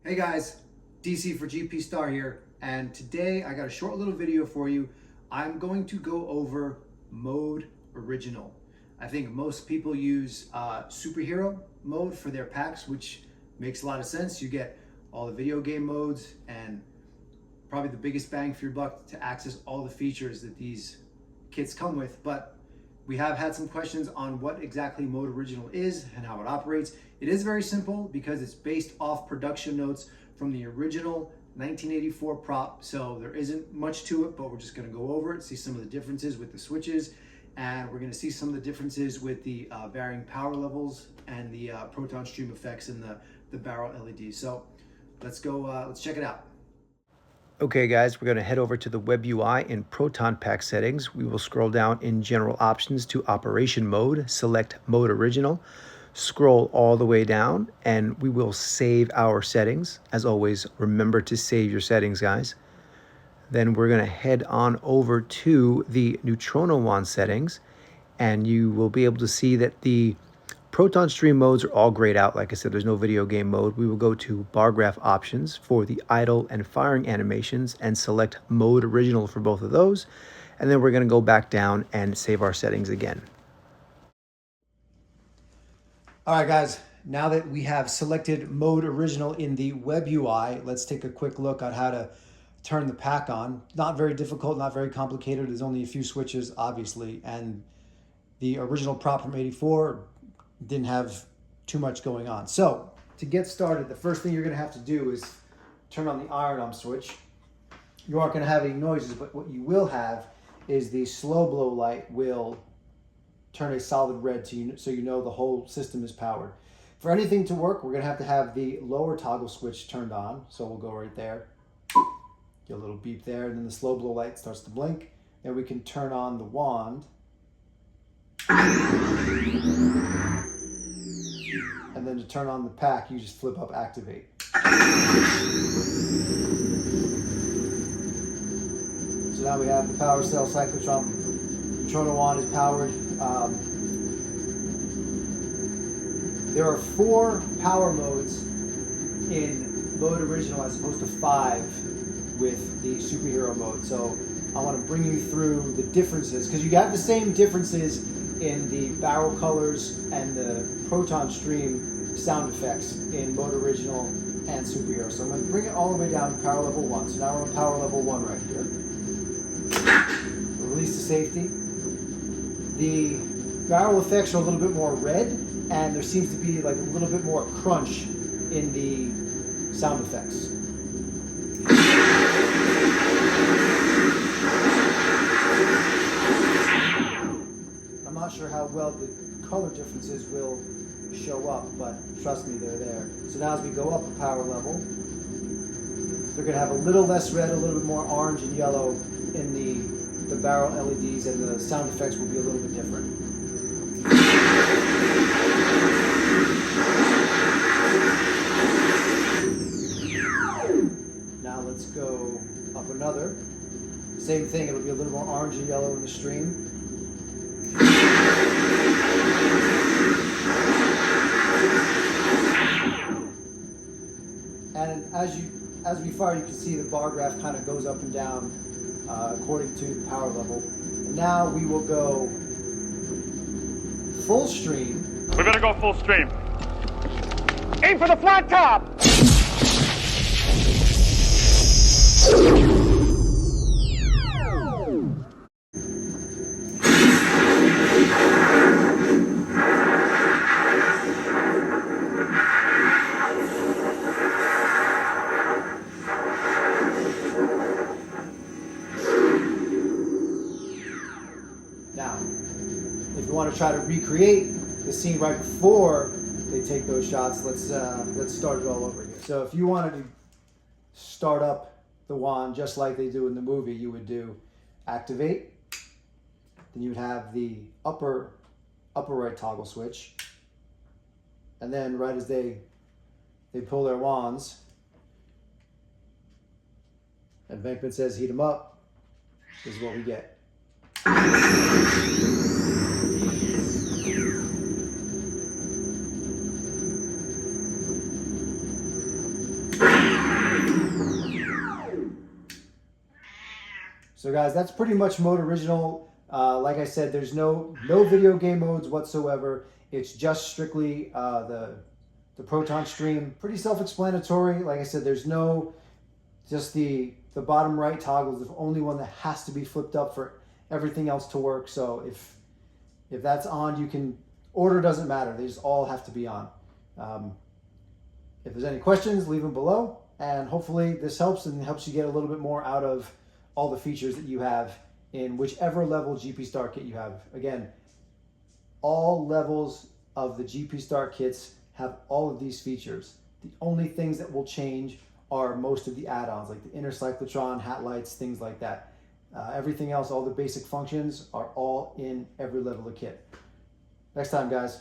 Hey guys, DC for GPStar here, and today I got a short little video for you. I'm going to go over mode original. I think most people use superhero mode for their packs, which makes a lot of sense. You get all the video game modes and probably the biggest bang for your buck to access all the features that these kits come with. But we have had some questions on what exactly mode original is and how it operates. It is very simple because it's based off production notes from the original 1984 prop. So there isn't much to it, but we're just gonna go over it, see some of the differences with the switches, and we're gonna see some of the differences with the varying power levels and the proton stream effects in the barrel LEDs. So let's go, let's check it out. Okay guys, we're going to head over to the web UI in Proton Pack settings. We will scroll down in general options to operation mode, select mode original, scroll all the way down, and we will save our settings. As always, remember to save your settings, guys. Then we're going to head on over to the neutrino wand settings, and you will be able to see that the proton stream modes are all grayed out. Like I said, there's no video game mode. We will go to bar graph options for the idle and firing animations and select mode original for both of those. And then we're going to go back down and save our settings again. All right, guys, now that we have selected mode original in the web UI, let's take a quick look at how to turn the pack on. Not very difficult, not very complicated. There's only a few switches, obviously, and the original prop from '84 didn't have too much going on. So to get started, the first thing you're going to have to do is turn on the iron arm switch. You aren't going to have any noises, but what you will have is the slow blow light will turn a solid red to you, so you know the whole system is powered. For anything to work, we're going to have the lower toggle switch turned on. So we'll go right there, get a little beep there, and then the slow blow light starts to blink. Then we can turn on the wand. And then to turn on the pack, you just flip up activate. So now we have the power cell cyclotron. Neutrino wand is powered. There are 4 power modes in mode original as opposed to 5 with the superhero mode. So I want to bring you through the differences, because you have the same differences in the barrel colors and the proton stream sound effects in mode original and superhero. So I'm going to bring it all the way down to power level 1. So now we're on power level 1 right here. We'll release the safety. The barrel effects are a little bit more red, and there seems to be like a little bit more crunch in the sound effects. I'm not sure how well the color differences will show up, but trust me, they're there. So now as we go up a power level, they're going to have a little less red, a little bit more orange and yellow in the barrel LEDs, and the sound effects will be a little bit different. Now let's go up another. Same thing, it'll be a little more orange and yellow in the stream. And as we fire, you can see the bar graph kind of goes up and down according to the power level. And now we will go full stream. We're gonna go full stream. Aim for the flat top! Now, if you want to try to recreate the scene right before they take those shots, let's start it all over again. So if you wanted to start up the wand just like they do in the movie, you would do activate. Then you would have the upper right toggle switch, and then right as they pull their wands, and Venkman says heat them up, is what we get. So guys, that's pretty much Mode Original. Like I said, there's no video game modes whatsoever. It's just strictly the Proton Stream. Pretty self-explanatory. Like I said, there's no, just the bottom right toggle is the only one that has to be flipped up for everything else to work. So if that's on, you can, order doesn't matter. They just all have to be on. If there's any questions, leave them below. And hopefully this helps and helps you get a little bit more out of all the features that you have in whichever level GPStar kit you have. Again, all levels of the GPStar kits have all of these features. The only things that will change are most of the add-ons, like the inner cyclotron, hat lights, things like that. Everything else, all the basic functions are all in every level of kit. Next time, guys.